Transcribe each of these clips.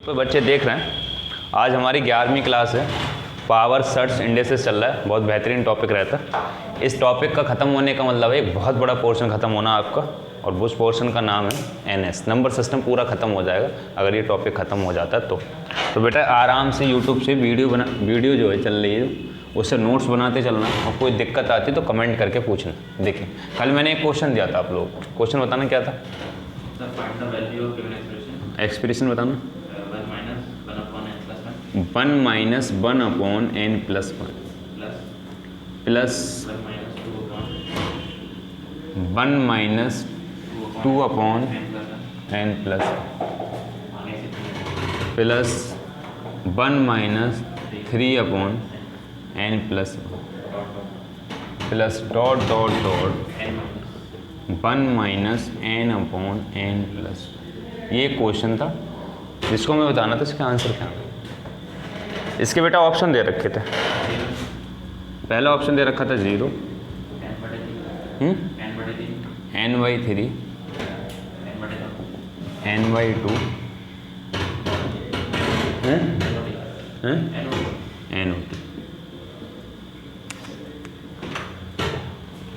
तो बच्चे देख रहे हैं, आज हमारी 11वीं क्लास है। पावर सर्च इंडेक्सेस चल रहा है, बहुत बेहतरीन टॉपिक रहता है। इस टॉपिक का ख़त्म होने का मतलब है एक बहुत बड़ा पोर्शन ख़त्म होना आपका, और उस पोर्शन का नाम है एनएस। नंबर सिस्टम पूरा ख़त्म हो जाएगा अगर ये टॉपिक ख़त्म हो जाता है तो बेटा आराम से यूट्यूब से वीडियो जो है चल रही है उससे नोट्स बनाते चलना, और कोई दिक्कत आती तो कमेंट करके पूछना। देखिए कल मैंने एक क्वेश्चन दिया था आप लोगों को, क्वेश्चन बताना क्या था? एक्सप्रेशन बताना। 1 minus 1 upon n plus 1 plus 1 minus 2 upon n plus 1 minus 3 upon n plus dot dot dot 1 minus n upon n plus. ये क्वेश्चन था जिसको मैं बताना था इसका आंसर क्या है। इसके बेटा ऑप्शन दे रखे थे। पहला ऑप्शन दे रखा था 0, n/3, n/2, n/2।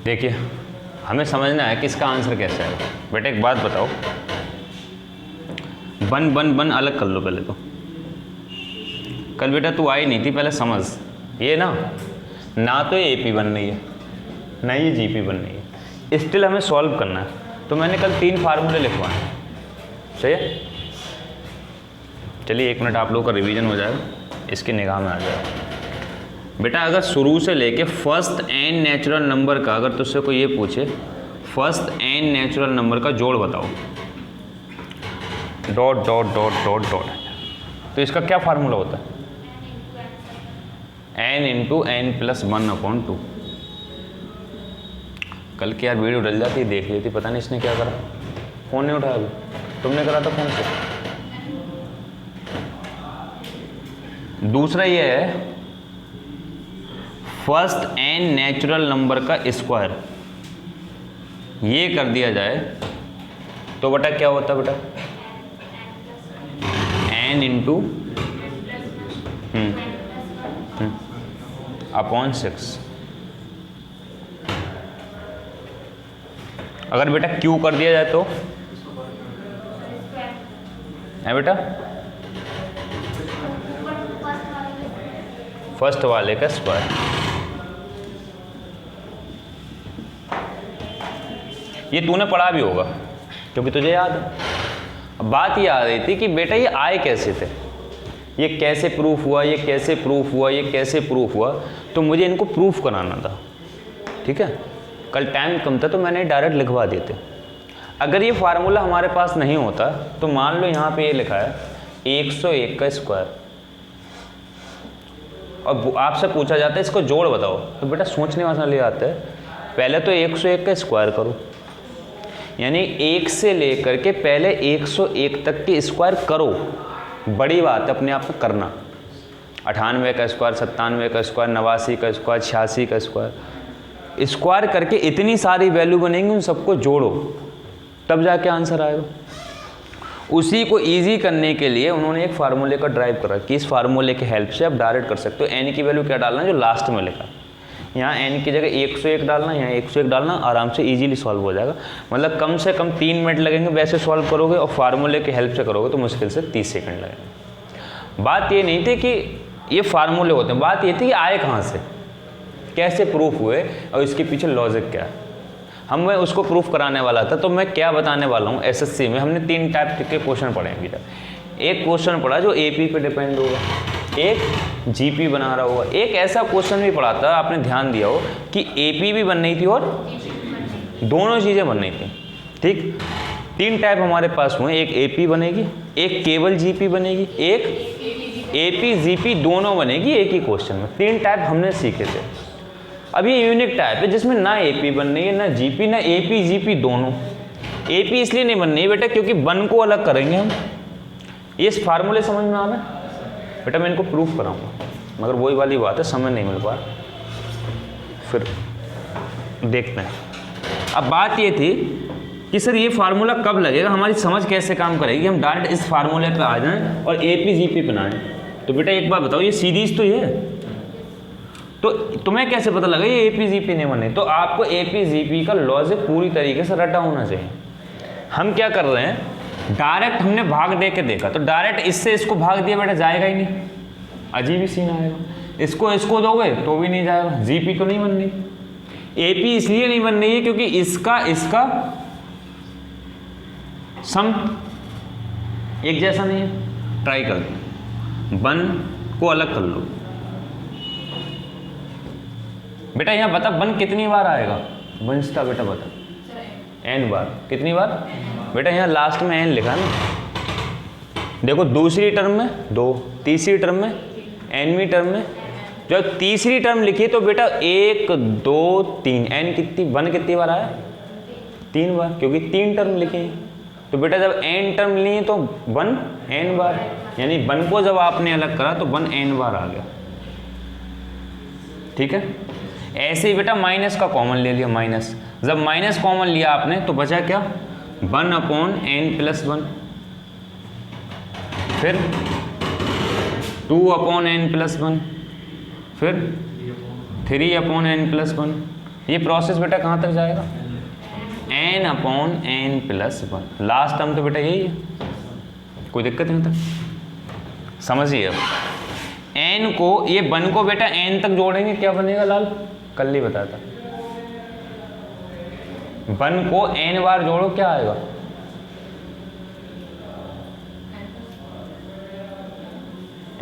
देखिए हमें समझना है कि इसका आंसर कैसे है। बेटा एक बात बताओ, बन अलग कर लो पहले तो। कल बेटा तू आई नहीं थी, पहले समझ ये ना तो ये एपी बन रही है ना ये जीपी बन रही है, स्टिल हमें सॉल्व करना है। तो मैंने कल 3 फार्मूले लिखवाए, सही है। चलिए 1 मिनट आप लोगों का रिवीजन हो जाएगा, इसकी निगाह में आ जाएगा। बेटा अगर शुरू से लेके फर्स्ट n नेचुरल नंबर का, अगर तुझसे कोई ये पूछे फर्स्ट n नेचुरल नंबर का जोड़ बताओ, dot dot dot dot dot, तो इसका क्या फार्मूला होता है? n into n plus 1 upon 2। कल की यार वीडियो डल जाती, देख ली थी, पता नहीं इसने क्या करा, फ़ोन नहीं उठाया अभी। तुमने करा था फ़ोन से। दूसरा ये है फर्स्ट n नेचुरल नंबर का स्क्वायर, ये कर दिया जाए तो बेटा क्या होता है? बेटा n इंटू अपॉन 6। अगर बेटा q कर दिया जाए तो है बेटा फर्स्ट वाले का स्क्वायर। ये तूने पढ़ा भी होगा क्योंकि तुझे याद है। अब बात ये आ रही थी कि बेटा ये आए कैसे थे, ये कैसे प्रूफ हुआ, ये कैसे प्रूफ हुआ, ये कैसे प्रूफ हुआ, तो मुझे इनको प्रूफ कराना था। ठीक है, कल टाइम कम था तो मैंने डायरेक्ट लिखवा दिए थे। अगर ये फार्मूला हमारे पास नहीं होता तो मान लो यहाँ पे ये लिखा है 101 का स्क्वायर, और आपसे पूछा जाता है इसको जोड़ बताओ, तो बेटा सोचने वाला ले आता है, पहले तो 101 का स्क्वायर करो, यानी 1 से लेकर के पहले 101 तक के स्क्वायर करो। बड़ी बात है अपने आप में करना। 98 का स्क्वायर, 97 का स्क्वायर, 89 का स्क्वायर, 86 का स्क्वायर, स्क्वायर करके इतनी सारी वैल्यू बनेंगी, उन सबको जोड़ो तब जाके आंसर आएगा। उसी को इजी करने के लिए उन्होंने एक फार्मूले का ड्राइव करा कि इस फार्मूले की हेल्प से आप डायरेक्ट कर सकते हो। n की वैल्यू क्या डालना जो लास्ट में लिखा, यहाँ n की जगह 101 डालना, यहाँ 101 डालना, आराम से इजीली सॉल्व हो जाएगा। मतलब कम से कम 3 मिनट लगेंगे वैसे सॉल्व करोगे, और फार्मूले की हेल्प से करोगे तो मुश्किल से 30 सेकंड लगेंगे। बात ये नहीं थी कि ये फार्मूले होते हैं, बात ये थी कि आए कहाँ से, कैसे प्रूफ हुए, और इसके पीछे लॉजिक क्या है। मैं उसको प्रूफ कराने वाला था। तो मैं क्या बताने वाला हूँ, एसएससी में हमने 3 टाइप के क्वेश्चन पढ़े हैं। एक क्वेश्चन पढ़ा जो एपी पे डिपेंड होगा, एक जीपी बना रहा होगा, एक ऐसा क्वेश्चन भी पढ़ा था, आपने ध्यान दिया हो कि एपी भी बन रही थी और दोनों चीज़ें बन रही थी। ठीक, 3 टाइप हमारे पास हुए, एक एपी बनेगी, एक केवल जीपी बनेगी, एक एपी जीपी दोनों बनेगी एक ही क्वेश्चन में। 3 टाइप हमने सीखे थे। अब ये यूनिक टाइप है जिसमें ना एपी बन रही है, ना जीपी, ना एपी जीपी दोनों। एपी इसलिए नहीं बन रही है बेटा क्योंकि वन को अलग करेंगे हम। ये इस फार्मूले समझ में आ रहा है बेटा, मैं इनको प्रूफ कराऊंगा, मगर वही वाली बात है, समय नहीं मिल पा, फिर देखते हैं। अब बात ये थी कि सर ये फार्मूला कब लगेगा, हमारी समझ कैसे काम करेगी, हम डायरेक्ट इस फार्मूले पे आ जाएं और AP GP बनाएं। तो बेटा एक बात बताओ, ये सीरीज तो ये है, तो तुम्हें कैसे पता लगा ये AP GP नहीं बने? तो आपको AP GP का लॉजिक पूरी तरीके से रटा होना चाहिए। हम क्या कर रहे हैं, डायरेक्ट हमने भाग दे के देखा, तो डायरेक्ट इससे इसको भाग दिया बेटा, जाएगा ही नहीं, अजीब ही सीन आएगा। इसको दोगे तो भी नहीं जाएगा, GP तो नहीं बन रही। AP इसलिए नहीं बन रही है क्योंकि इसका सम एक जैसा नहीं है। ट्राई कर दो, 1 को अलग कर लो बेटा। यहाँ बता 1 कितनी बार आएगा, वंशता बेटा बता, n बार। कितनी बार बेटा? यहाँ लास्ट में n लिखा ना, देखो दूसरी टर्म में 2, तीसरी टर्म में, nवीं टर्म में। जब तीसरी टर्म लिखी तो बेटा 1 2 3, n कितनी, 1 कितनी बार आया? 3 बार, क्योंकि 3 टर्म लिखी है। तो बेटा जब n टर्म ली तो 1 n बार, यानी 1 को जब आपने अलग करा तो 1 n बार आ गया। ठीक है, ऐसे ही बेटा माइनस का कॉमन ले लिया, माइनस। जब माइनस कॉमन लिया आपने तो बचा क्या? 1/n+1, फिर 2/n+1, फिर 3/n+1। ये प्रोसेस बेटा कहाँ तक जाएगा? n/n+1। लास्ट टर्म तो बेटा यही है, कोई दिक्कत नहीं तक, समझिए। अब n को, ये 1 को बेटा n तक जोड़ेंगे, क्या बनेगा लाल? कल ही बताता। 1 को n बार जोड़ो, क्या आएगा?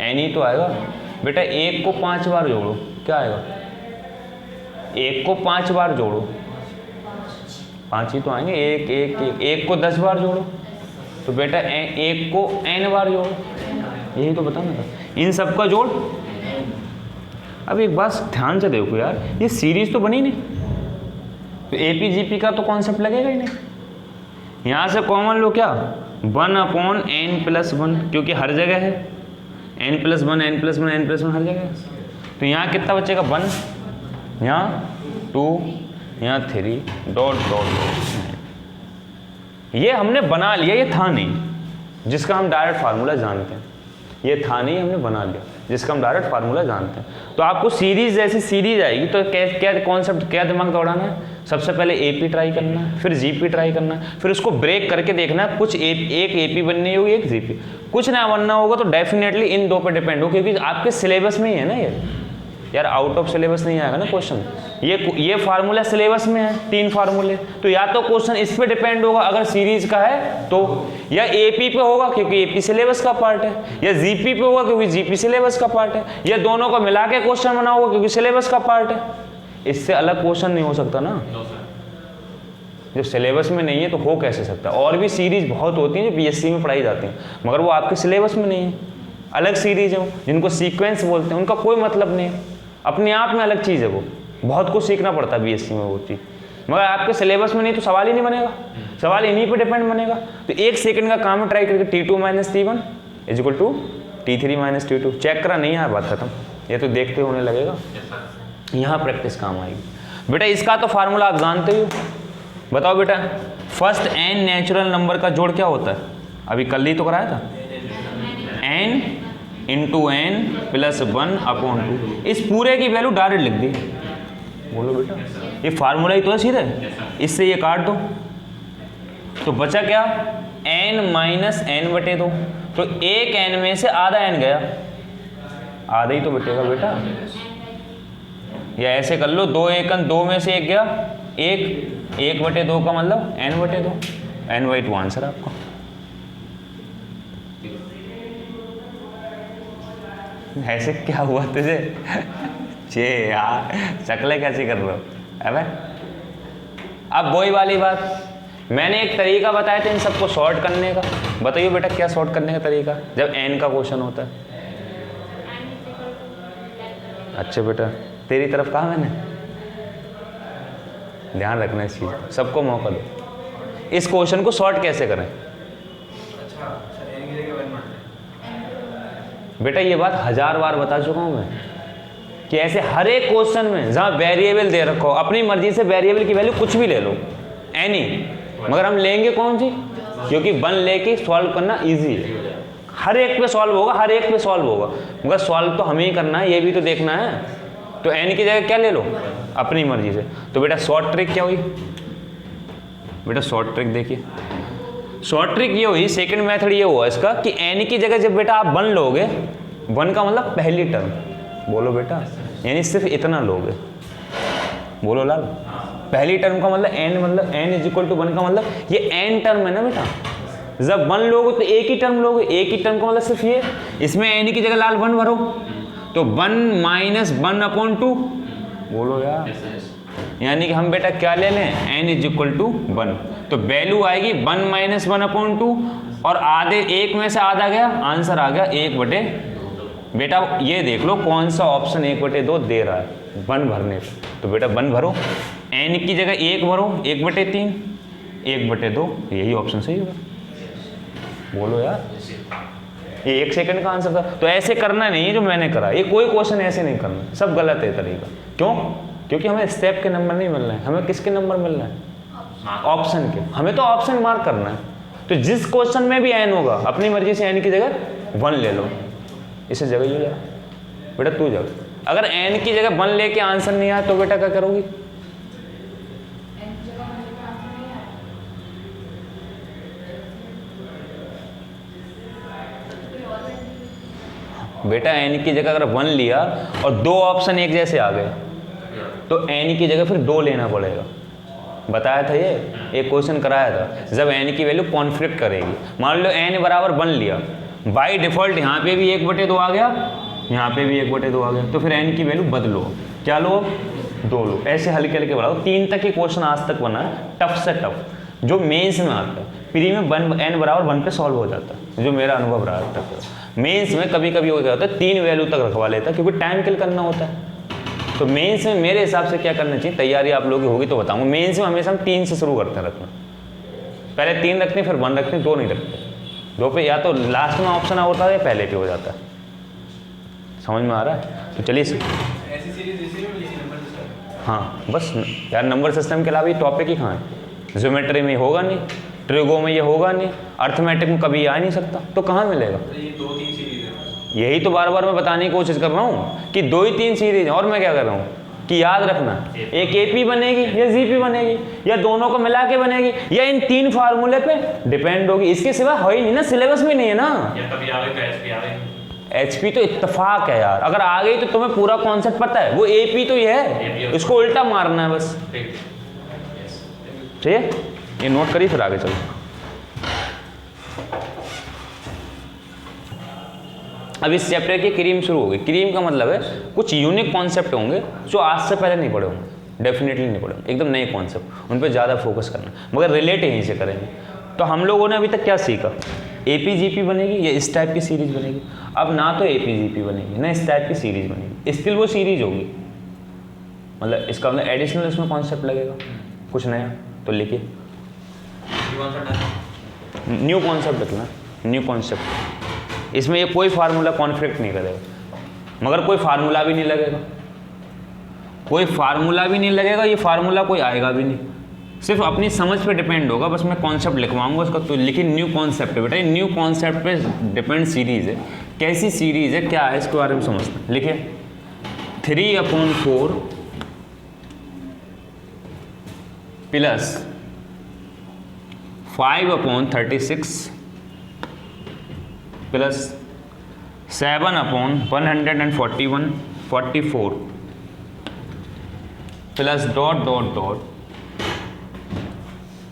n ही तो आएगा बेटा। 1 को 5 बार जोड़ो, क्या आएगा? 1 को 5 बार जोड़ो, 5 ही तो आएंगे। 1 को 10 बार जोड़ो तो बेटा 1 को n बार जोड़ो, यही तो बताना था। इन सब का जोड़। अब एक बात ध्यान से देखो यार, ये सीरीज तो बनी नहीं, तो AP GP का तो कॉन्सेप्ट लगेगा ही नहीं। यहाँ से कॉमन लो क्या? 1/n+1, क्योंकि हर जगह है, n+1 n+1 n+1 हर जगह है। तो यहाँ कितना बचेगा? 1, यहाँ 2, यहाँ 3, डॉट डॉट डॉट। ये हमने बना लिया, ये था नहीं जिसका हम डायरेक्ट फार्मूला जानते हैं। ये था नहीं, हमने बना लिया जिसका हम डायरेक्ट फार्मूला जानते हैं। तो आपको सीरीज जैसी सीरीज आएगी तो क्या कॉन्सेप्ट, क्या दिमाग दौड़ाना है? सबसे पहले AP ट्राई करना है, फिर GP ट्राई करना है, फिर उसको ब्रेक करके देखना है। कुछ एक AP बननी होगी, एक GP। कुछ ना बनना होगा तो डेफिनेटली इन 2 पे डिपेंड हो, क्योंकि आपके सिलेबस में ही है ना ये यार, आउट ऑफ सिलेबस नहीं आएगा ना क्वेश्चन। ये फार्मूला सिलेबस में है, 3 फार्मूले, तो या तो क्वेश्चन इस पे डिपेंड होगा अगर सीरीज का है तो, या AP पे होगा क्योंकि AP सिलेबस का पार्ट है, या GP पे होगा क्योंकि GP सिलेबस का पार्ट है, या दोनों को मिला के क्वेश्चन बना होगा क्योंकि सिलेबस का पार्ट है। इससे अलग क्वेश्चन नहीं हो सकता ना, जो सिलेबस में नहीं है तो हो कैसे सकता? और भी सीरीज बहुत होती हैं जो BSc में पढ़ाई जाती हैं, मगर वो आपके सिलेबस में नहीं है। अलग सीरीज है जिनको सीक्वेंस बोलते हैं, उनका कोई मतलब नहीं है, अपने आप में अलग चीज़ है। वो बहुत कुछ सीखना पड़ता है BSc में वो चीज़, मगर आपके सिलेबस में नहीं तो सवाल ही नहीं बनेगा, सवाल इन्हीं पे डिपेंड बनेगा। तो 1 सेकंड का काम है, ट्राई करके T2 - T1 = T3 - T2। Check करा नहीं है, बात खत्म। ये तो देखते होने लगेगा, यहाँ प्रैक्टिस काम आएगी बेटा। इसका तो फार्मूला आप जानते हो। बताओ बेटा, फर्स्ट n नेचुरल नंबर का जोड़ क्या होता है? अभी कल ही तो कराया था, n × n+1/2। इस पूरे की वैल्यू डायरेक्ट लिख दी। बोलो बेटा, ये फार्मूला ही तो है सीधे, इससे ये काट दो तो बचा क्या? n - n/2। तो एक n में से आधा n गया, आधा ही तो बचेगा बेटा। या ऐसे कर लो, 2 1 2 में से 1 गया, 1/2 का मतलब n/2, n/2 आंसर आपका। ऐसे क्या हुआ तुझे? चे यार, शक्लें कैसी कर रहे हो? अबे अब वही वाली बात, मैंने एक तरीका बताया था इन सबको सॉर्ट करने का। बताइए बेटा क्या सॉर्ट करने का तरीका जब n का क्वेश्चन होता है? अच्छा बेटा, तेरी तरफ कहा मैंने, ध्यान रखना इस चीज़, सबको मौका दो। इस क्वेश्चन को सॉर्ट कैसे करें? बेटा ये बात 1000 बार बता चुका हूं मैं कि ऐसे हर एक क्वेश्चन में जहां वेरिएबल दे रखो, अपनी मर्जी से वेरिएबल की वैल्यू कुछ भी ले लो, एनी, मगर हम लेंगे कौन सी, क्योंकि 1 लेके सॉल्व करना इजी है। हर एक पे सॉल्व होगा, हर एक पे सॉल्व होगा, मगर सॉल्व तो हमें ही करना है, ये भी तो देखना है। तो n की जगह क्या ले लो, अपनी मर्जी से। तो बेटा शॉर्ट ट्रिक क्या हुई, बेटा शॉर्ट ट्रिक देखिए, शॉर्ट ट्रिक ये हुई, सेकंड मेथड ये हुआ इसका कि n की जगह जब बेटा आप 1 लोगे, 1 का मतलब पहली टर्म, बोलो बेटा, यानी सिर्फ इतना लोगे, बोलो लाल, पहली टर्म का मतलब n इज इक्वल टू 1 का मतलब ये n टर्म है ना बेटा। जब 1 लोगे तो एक ही टर्म लोगे, एक ही टर्म का मतलब सिर्फ ये, इसमें n की जगह लाल 1 भरो, तो 1 माइनस 1/2, बोलो यार, यानी कि हम बेटा क्या ले लें, n इज इक्वल टू 1, तो वैल्यू आएगी 1 माइनस 1/2, और आधे एक में से आधा गया, आंसर आ गया 1/, बेटा ये देख लो कौन सा ऑप्शन 1/2 दे रहा है 1 भरने पे। तो बेटा 1 भरो, n की जगह 1 भरो, 1/3, 1/2, यही ऑप्शन सही होगा, बोलो यार, ये 1 सेकंड का आंसर था। तो ऐसे करना नहीं है जो मैंने करा, ये कोई क्वेश्चन ऐसे नहीं करना, सब गलत है तरीका। क्यों, क्योंकि हमें स्टेप के नंबर नहीं मिल रहे हैं, हमें किसके नंबर मिल रहे हैं, ऑप्शन के, हमें तो ऑप्शन मार्क करना है। तो जिस क्वेश्चन में भी n होगा, अपनी मर्जी से n की जगह 1 ले लो, इसे जगह ही जा बेटा, तू जगह, अगर n की जगह 1 लेके आंसर नहीं आया तो बेटा क्या करोगी, बेटा n की जगह अगर 1 लिया और 2 ऑप्शन एक जैसे आ गए, तो n की जगह फिर 2 लेना पड़ेगा। बताया था ये, एक क्वेश्चन कराया था, जब n की वैल्यू कॉन्फ्लिक्ट करेगी, मान लो n बराबर 1 लिया, बाई डिफॉल्ट यहाँ पे भी 1/2 आ गया, यहाँ पे भी 1/2 आ गया, तो फिर n की वैल्यू बदलो, क्या लो, 2 लो, ऐसे हल्के हल्के बढ़ाओ। 3 तक के क्वेश्चन आज तक बना है, टफ से टफ, जो मेंस में आता है, प्री में n बराबर 1 पे सॉल्व हो जाता है, जो मेरा अनुभव रहा है तक। मेंस में कभी कभी हो जाता है 3 वैल्यू तक रखवा लेता है, क्योंकि टाइम किल करना होता है। तो मेंस में मेरे हिसाब से क्या करना चाहिए, तैयारी आप लोगों की होगी तो बताऊंगा, मेंस में हमेशा हम 3 से शुरू करते हैं रखना, पहले 3 रखते हैं, फिर 1 रखते हैं, 2 नहीं रखते, 2 पे या तो लास्ट में ऑप्शन होता है या पहले पे हो जाता है, समझ में आ रहा है। तो चलिए, हाँ बस यार, नंबर सिस्टम के अलावा ये टॉपिक ही कहाँ है, ज्योमेट्री में होगा नहीं, ट्रिगो में ये होगा नहीं, अर्थमेटिक में कभी आ नहीं सकता, तो कहाँ मिलेगा। यही तो बार बार मैं बताने की कोशिश कर रहा हूँ कि 2 ही 3 सीरीज, और मैं क्या कर रहा हूँ कि याद रखना, एक AP बनेगी या GP बनेगी, या दोनों को मिला के बनेगी, या इन 3 फार्मूले पे डिपेंड होगी, इसके सिवा है ही नहीं ना, सिलेबस में नहीं है ना। HP तो इत्तेफाक है यार, अगर आ गई तो तुम्हें पूरा कॉन्सेप्ट पता है, वो AP तो ये है, इसको उल्टा मारना है बस, ठीक है, ये नोट करिए, फिर आगे चलो। अब इस चैप्टर की क्रीम शुरू होगी। क्रीम का मतलब है कुछ यूनिक कॉन्सेप्ट होंगे जो आज से पहले नहीं पढ़े होंगे, डेफिनेटली नहीं पढ़े होंगे, एकदम नए कॉन्सेप्ट, उन पर ज़्यादा फोकस करना, मगर रिलेट यहीं से करेंगे। तो हम लोगों ने अभी तक क्या सीखा, AP-GP बनेगी या इस टाइप की सीरीज बनेगी। अब ना तो AP-GP बनेगी ना इस टाइप की सीरीज बनेगी, स्टिल वो सीरीज होगी, मतलब इसका मतलब एडिशनल इसमें कॉन्सेप्ट लगेगा कुछ नया, तो लिखिए न्यू कॉन्सेप्ट लिखना, न्यू कॉन्सेप्ट। इसमें ये कोई फार्मूला कॉन्फ्लिक्ट नहीं करेगा, मगर कोई फार्मूला भी नहीं लगेगा, कोई फार्मूला भी नहीं लगेगा, ये फार्मूला कोई आएगा भी नहीं, सिर्फ अपनी समझ पे डिपेंड होगा, बस मैं कॉन्सेप्ट लिखवाऊंगा उसका। तो लिखिए न्यू कॉन्सेप्ट है बेटा, ये न्यू कॉन्सेप्ट पे डिपेंड सीरीज है, कैसी सीरीज है क्या है इसके बारे में समझते हैं। लिखिए 3/4 plus 5/36 plus 7/141 plus dot dot dot,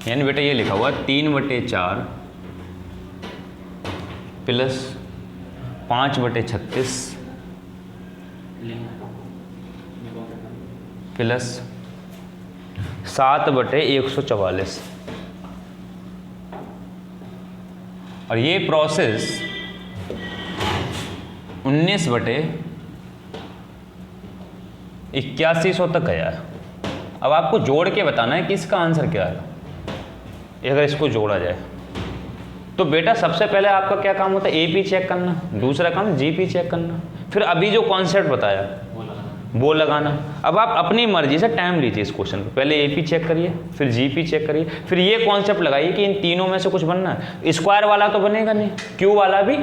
यानी बेटा ये लिखा हुआ 3/4 प्लस 5/36 प्लस 7/144, और ये प्रोसेस 19/8100 तक गया है। अब आपको जोड़ के बताना है कि इसका आंसर क्या है, अगर इसको जोड़ा जाए तो बेटा सबसे पहले आपका क्या काम होता है, AP चेक करना, दूसरा काम GP चेक करना, फिर अभी जो कॉन्सेप्ट बताया वो लगाना। अब आप अपनी मर्जी से टाइम लीजिए इस क्वेश्चन पे, पहले एपी चेक करिए, फिर जीपी चेक करिए, फिर ये कॉन्सेप्ट लगाइए कि इन तीनों में से कुछ बनना है। स्क्वायर वाला तो बनेगा नहीं, क्यू वाला भी,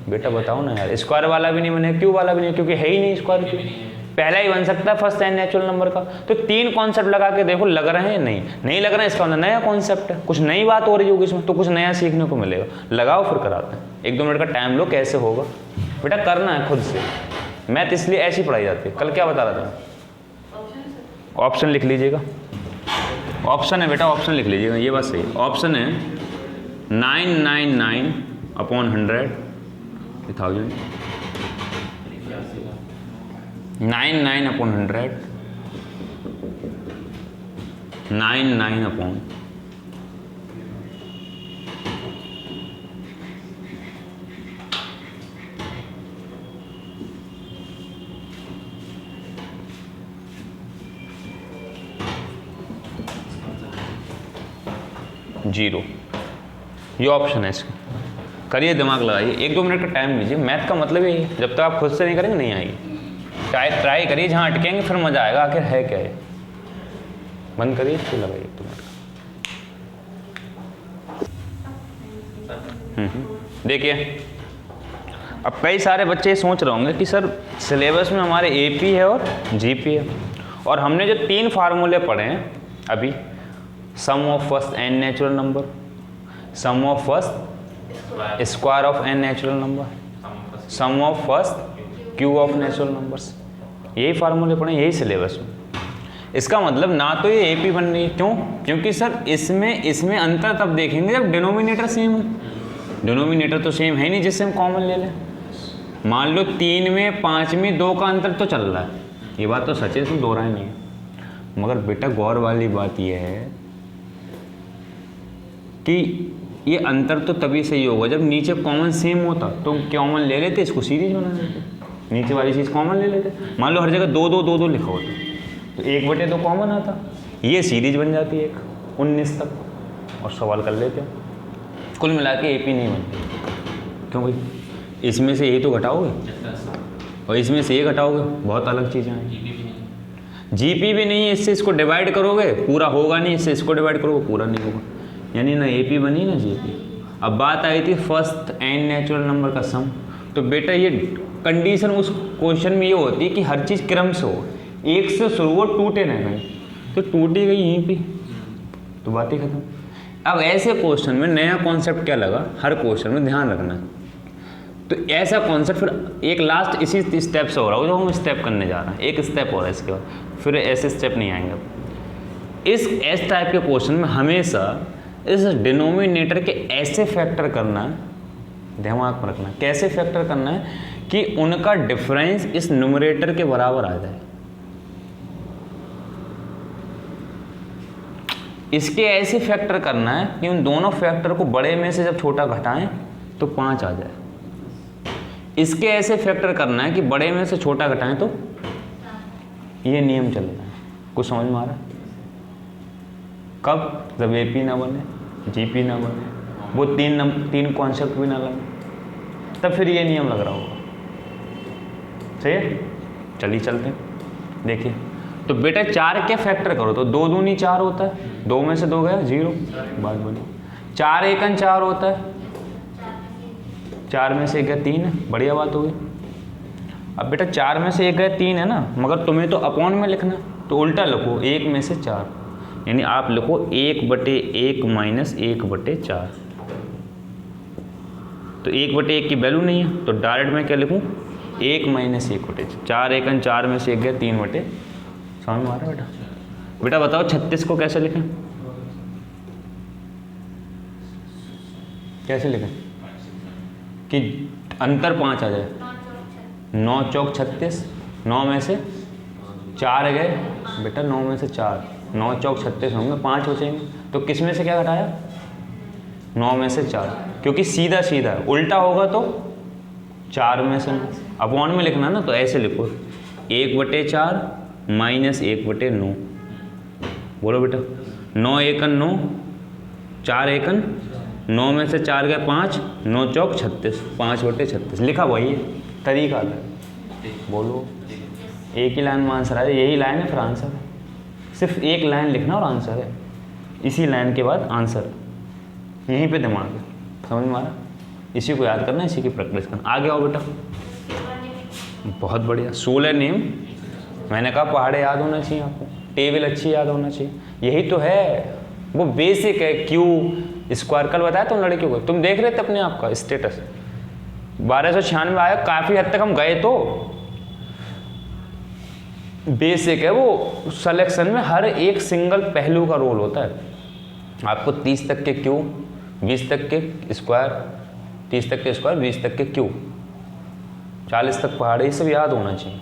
बेटा बताओ ना यार, स्क्वायर वाला भी नहीं बनेगा, क्यू वाला भी नहीं, क्योंकि है ही नहीं स्क्वायर क्यू, पहला ही बन सकता है फर्स्ट एन नेचुरल नंबर का। तो तीन कॉन्सेप्ट लगा के देखो लग रहे हैं, नहीं लग रहे हैं, इसका मतलब नया कॉन्सेप्ट है, कुछ नई बात हो रही होगी इसमें, तो कुछ नया सीखने को मिलेगा। लगाओ फिर कराते हैं, 1-2 मिनट का टाइम लो, कैसे होगा बेटा करना है खुद से। मैथ इसलिए ऐसी पढ़ाई जाती है। कल क्या बता रहा था, ऑप्शन लिख लीजिएगा, ऑप्शन है बेटा, ऑप्शन लिख लीजिएगा, ये बात सही है। ऑप्शन है 999 अपॉन 100 1000, 99 अपॉन 100, 99 अपॉन 0। ये ऑप्शन है इसका, करिए, दिमाग लगाइए, 1-2 मिनट का टाइम लीजिए। मैथ का मतलब यही है, जब तक आप खुद से नहीं करेंगे नहीं आएगी। ट्राई करिए, जहाँ अटकेंगे फिर मजा आएगा, आखिर है क्या है। बंद करिए, फिर लगाइए 1-2 मिनट। देखिए अब कई सारे बच्चे सोच रहे होंगे कि सर सिलेबस में हमारे एपी है और जीपी है, और हमने जो 3 फार्मूले पढ़े हैं अभी, sum of first n natural number, sum of first square of n natural number, sum of first cube of natural numbers, यही फार्मूले पढ़े, यही सिलेबस में। इसका मतलब ना तो ये एपी बन रही है, क्यों? क्योंकि सर इसमें अंतर तब देखेंगे जब डिनोमिनेटर सेम हो। डिनोमिनेटर तो सेम है नहीं जिससे हम कॉमन ले लें। मान लो 3 में 5 में 2 का अंतर तो चल रहा है, ये बात तो सच है, इसमें दो राय नहीं है। मगर बेटा गौर वाली बात यह है कि ये अंतर तो तभी सही होगा जब नीचे कॉमन सेम होता, तो कॉमन ले लेते, इसको सीरीज बना देते, नीचे वाली चीज़ कॉमन ले लेते। मान लो हर जगह 2-2 लिखा होता तो 1/2 कॉमन आता, ये सीरीज बन जाती है 19 तक, और सवाल कर लेते हैं। कुल मिला के एपी नहीं बनती, क्यों भाई? इसमें से ये तो घटाओगे और इसमें से ये घटाओगे, बहुत अलग चीज़ें हैं। जीपी भी नहीं है, इससे इसको डिवाइड करोगे पूरा होगा नहीं, इससे इसको डिवाइड करोगे पूरा नहीं होगा, यानी ना एपी बनी ना जीपी। अब बात आई थी फर्स्ट एन नेचुरल नंबर का सम, तो बेटा ये कंडीशन उस क्वेश्चन में ये होती है कि हर चीज़ क्रम से हो, एक से शुरू हो, टूटे ना कहीं, तो टूटी गई यहीं पे, तो बात ही खत्म। अब ऐसे क्वेश्चन में नया कॉन्सेप्ट क्या लगा, हर क्वेश्चन में ध्यान रखना है। तो ऐसा कॉन्सेप्ट फिर एक लास्ट इसी स्टेप से हो रहा है जो हम स्टेप करने जा रहे हैं, एक स्टेप हो रहा है, इसके बाद फिर ऐसे स्टेप नहीं आएंगे। इस टाइप के क्वेश्चन में हमेशा इस डिनोमिनेटर के ऐसे फैक्टर करना है, दिमाग में रखना, कैसे फैक्टर करना है कि उनका डिफरेंस इस न्यूमरेटर के बराबर आ जाए। इसके ऐसे फैक्टर करना है कि उन दोनों फैक्टर को बड़े में से जब छोटा घटाएं तो 5 आ जाए। इसके ऐसे फैक्टर करना है कि बड़े में से छोटा घटाएं तो ये नियम चल रहा है। कुछ समझ में आ रहा है? कब? जब एपी ना बने, जीपी ना बने, वो तीन कॉन्सेप्ट भी ना लगे, तब फिर ये नियम लग रहा होगा। सही है, चलिए चलते हैं। देखिए तो बेटा 4 के फैक्टर करो तो 2 दूनी 4 होता है, 2 में से 2 गया 0, बात बनी। 4 एकन 4 होता है, 4 में से 1 गया 3 है, बढ़िया बात हो गई। अब बेटा 4 में से 1 गया 3 है ना, मगर तुम्हें तो अपॉन में लिखना, तो उल्टा लिखो 1 में से 4, यानी आप लिखो 1/1 माइनस 1/4। तो 1/1 की वैल्यू नहीं है, तो डायरेक्ट मैं क्या लिखूँ, 1 माइनस 1/4। 4 एकन 4 में से 1 गया 3/, समझ में आ रहा है बेटा? बेटा बताओ 36 को कैसे लिखें, कैसे लिखें कि अंतर 5 आ जाए। 9 चौक 36, 9 में से 4 गए बेटा, 9 में से 4, 9 चौक 36 होंगे, 5 बचेंगे, तो किस में से क्या घटाया, 9 में से 4, क्योंकि सीधा सीधा उल्टा होगा तो 4 में से 9, अपॉन में लिखना ना, तो ऐसे लिखो 1/4 माइनस 1/9। बोलो बेटा, 9 एकन 9, 4 एकन 9 में से 4 गए 5, 9 चौक 36, 5/36 लिखा, वही है तरीका अलग। बोलो एक ही लाइन में आंसर आया, यही लाइन है फिर आंसर है। सिर्फ एक लाइन लिखना और आंसर है, इसी लाइन के बाद आंसर, यहीं पे दिमाग है, समझ में आ रहा? इसी को याद करना, इसी की प्रैक्टिस करना। आगे आओ बेटा, बहुत बढ़िया। 16 नेम, मैंने कहा पहाड़े याद होना चाहिए आपको, टेबल अच्छी याद होना चाहिए, यही तो है, वो बेसिक है। क्यू स्क्वायर, कल बताया तुम लड़कियों को, तुम देख रहे थे अपने आप का स्टेटस 1296 आया, काफ़ी हद तक हम गए। तो बेसिक है वो, सिलेक्शन में हर एक सिंगल पहलू का रोल होता है। आपको 30 तक के क्यू, 20 तक के स्क्वायर, 30 तक के स्क्वायर, 20 तक के क्यू, 40 तक पहाड़े, ये सब याद होना चाहिए,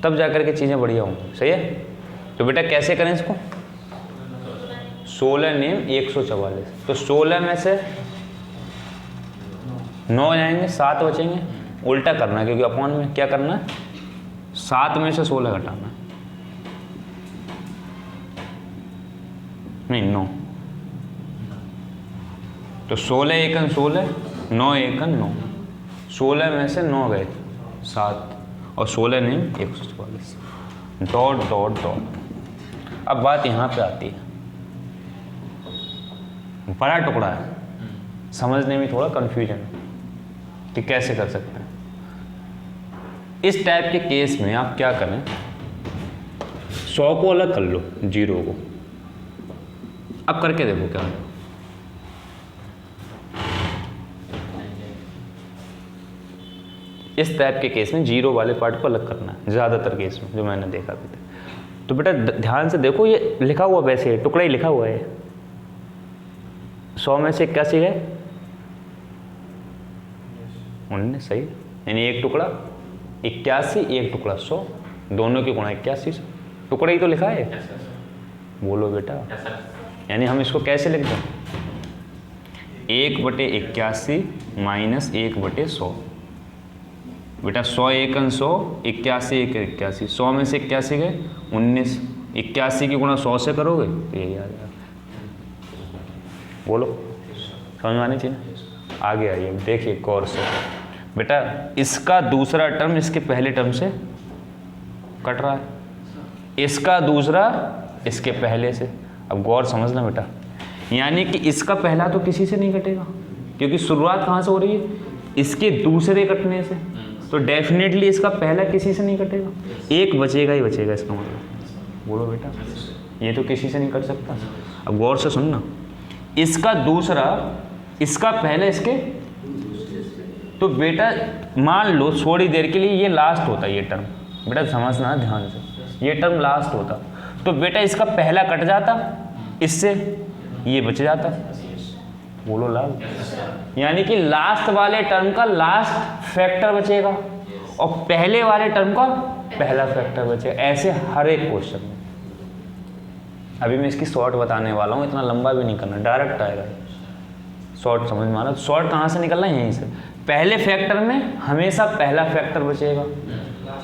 तब जाकर के चीज़ें बढ़िया होंगी। सही है? तो बेटा कैसे करें इसको? 16 नेम 144, तो 16 में से 9 जाएंगे, 7 बचेंगे। उल्टा करना है, क्योंकि अपॉन में क्या करना है, 7 में से 16 घटाना है, नहीं 9, तो 16 एकन 16, 9 एकन 9, 16 में से 9 गए 7, और 16 नेम 144, डॉट डॉट डॉट। अब बात यहाँ पे आती है, बड़ा टुकड़ा है, समझने में थोड़ा कंफ्यूजन है कि कैसे कर सकते हैं। इस टाइप के केस में आप क्या करें, 100 को अलग कर लो, 0 को। अब करके देखो क्या है। इस टाइप के केस में 0 वाले पार्ट को अलग करना है, ज़्यादातर केस में जो मैंने देखा भी था। तो बेटा ध्यान से देखो, ये लिखा हुआ वैसे टुकड़ा ही लिखा हुआ है। 100 में से 81 गए, 19, सही। यानी एक टुकड़ा 81, एक टुकड़ा 100, दोनों की गुणा 81, टुकड़ा ही तो लिखा है। बोलो बेटा, यानी हम इसको कैसे लिख दें, 1/81 माइनस 1/100। बेटा 100 एकन 100, 81 एक 81, 100 में से 81 गए 19, 81 की गुणा 100 से करोगे तो यही आ जाएगा। बोलो, समझ में आनी चाहिए। आगे आइए, देखिए गौर से बेटा, इसका दूसरा टर्म इसके पहले टर्म से कट रहा है, इसका दूसरा इसके पहले से। अब गौर समझना बेटा, यानी कि इसका पहला तो किसी से नहीं कटेगा, क्योंकि शुरुआत कहाँ से हो रही है, इसके दूसरे कटने से, तो डेफिनेटली इसका पहला किसी से नहीं कटेगा, एक बचेगा ही बचेगा इसका मतलब। बोलो बेटा, ये तो किसी से नहीं कट सकता। अब गौर से सुनना, इसका दूसरा इसका पहले इसके, तो बेटा मान लो थोड़ी देर के लिए ये लास्ट होता है, ये टर्म बेटा समझना ध्यान से, ये टर्म लास्ट होता, तो बेटा इसका पहला कट जाता, इससे ये बच जाता। बोलो लाल, यानी कि लास्ट वाले टर्म का लास्ट फैक्टर बचेगा और पहले वाले टर्म का पहला फैक्टर बचेगा। ऐसे हर एक क्वेश्चन में। अभी मैं इसकी शॉर्ट बताने वाला हूँ, इतना लंबा भी नहीं करना, डायरेक्ट आएगा शॉर्ट, समझ में आ रहा? शॉर्ट कहाँ से निकलना है, यहीं से। पहले फैक्टर में हमेशा पहला फैक्टर बचेगा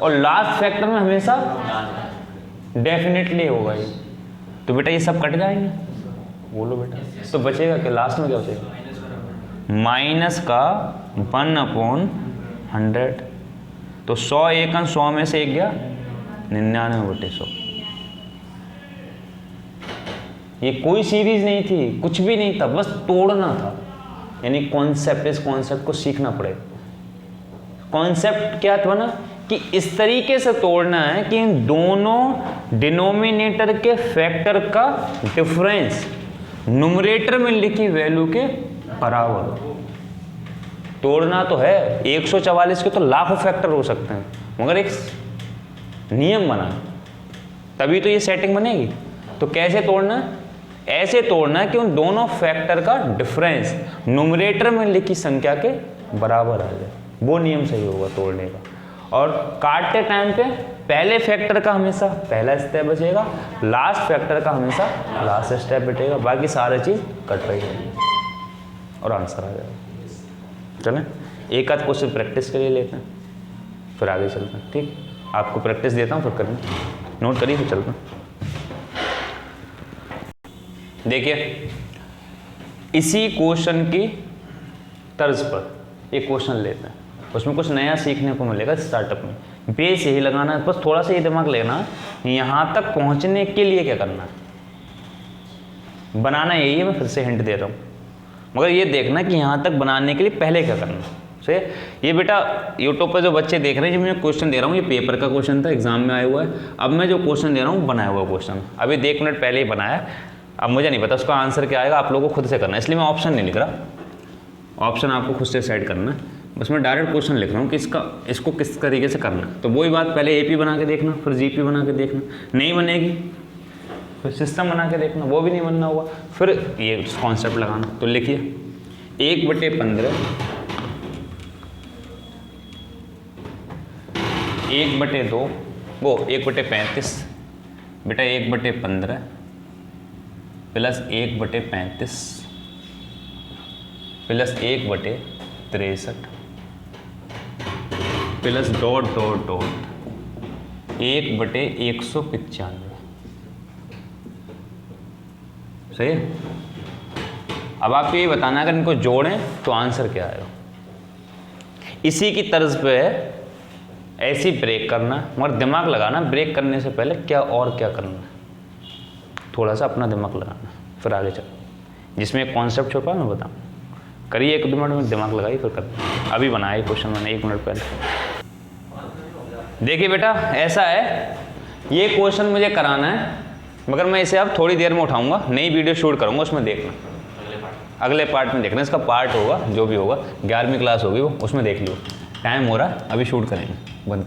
और लास्ट फैक्टर में हमेशा डेफिनेटली होगा ये, तो बेटा ये सब कट जाएंगे। बोलो बेटा, तो बचेगा कि लास्ट में क्या बचेगा, माइनस का 1/100, तो 100 एकन 100 में से एक गया 99/100। ये कोई सीरीज नहीं थी, कुछ भी नहीं था, बस तोड़ना था। यानी कॉन्सेप्ट, इस कॉन्सेप्ट को सीखना पड़ेगा। कॉन्सेप्ट क्या था ना, कि इस तरीके से तोड़ना है कि इन दोनों डिनोमिनेटर के फैक्टर का डिफरेंस न्यूमरेटर में लिखी वैल्यू के बराबर हो। तोड़ना तो है, 144 के तो लाखों फैक्टर हो सकते हैं, मगर एक नियम बना तभी तो ये सेटिंग बनेगी। तो कैसे तोड़ना है, ऐसे तोड़ना है कि उन दोनों फैक्टर का डिफरेंस न्यूमरेटर में लिखी संख्या के बराबर आ जाए, वो नियम सही होगा तोड़ने का। और काटते टाइम पे पहले फैक्टर का हमेशा पहला स्टेप बचेगा, लास्ट फैक्टर का हमेशा लास्ट स्टेप बचेगा, बाकी सारी चीज़ कट रही है और आंसर आ जाएगा। चलें, एक आध क्वेश्चन प्रैक्टिस के लिए लेते हैं, फिर आगे चलते हैं। ठीक, आपको प्रैक्टिस देता हूँ, फिर करें, नोट करिए, फिर चलते हैं। देखिए, इसी क्वेश्चन की तर्ज पर एक क्वेश्चन लेते हैं, उसमें कुछ नया सीखने को मिलेगा स्टार्टअप में, बेस यही लगाना है, बस थोड़ा सा ये दिमाग लेना, यहाँ तक पहुँचने के लिए क्या करना है, बनाना यही है। मैं फिर से हिंट दे रहा हूँ, मगर ये देखना कि यहाँ तक बनाने के लिए पहले क्या करना है। सही। ये बेटा यूट्यूब पर जो बच्चे देख रहे हैं, जो मैं क्वेश्चन दे रहा हूँ, ये पेपर का क्वेश्चन था, एग्जाम में आया हुआ है। अब मैं जो क्वेश्चन दे रहा हूँ बनाया हुआ क्वेश्चन, अभी 1 मिनट पहले ही बनाया। अब मुझे नहीं पता उसका आंसर क्या आएगा, आप लोगों को खुद से करना है, इसलिए मैं ऑप्शन नहीं लिख रहा। ऑप्शन आपको खुद से सेट करना है, बस मैं डायरेक्ट क्वेश्चन लिख रहा हूँ कि इसको किस तरीके से करना है। तो वही बात, पहले AP बना के देखना, फिर GP बना के देखना, नहीं बनेगी फिर सिस्टम बना के देखना, वो भी नहीं बनना होगा, फिर ये कॉन्सेप्ट लगाना। तो लिखिए 1/15 1/2 वो 1/35 बेटा 1/15 plus 1/35 plus 1/63 plus dot dot dot 1/195। सही है। अब आपको ये बताना है अगर इनको जोड़ें तो आंसर क्या आएगा। इसी की तर्ज पे ऐसी ब्रेक करना, मगर दिमाग लगाना ब्रेक करने से पहले क्या और क्या करना है, थोड़ा सा अपना दिमाग लगाना, फिर आगे चल। जिसमें एक कॉन्सेप्ट छुपा मैं बताऊँ, करिए 1-2 मिनट में दिमाग लगाइए, फिर करना। अभी बनाया क्वेश्चन मैंने 1 मिनट पहले। देखिए बेटा ऐसा है, ये क्वेश्चन मुझे कराना है, मगर मैं इसे अब थोड़ी देर में उठाऊंगा, नई वीडियो शूट करूंगा, उसमें देखना, अगले पार्ट में देखना। इसका पार्ट होगा जो भी होगा, 11वीं क्लास होगी वो, उसमें देख लियो। टाइम हो रहा है, अभी शूट करेंगे, बंद।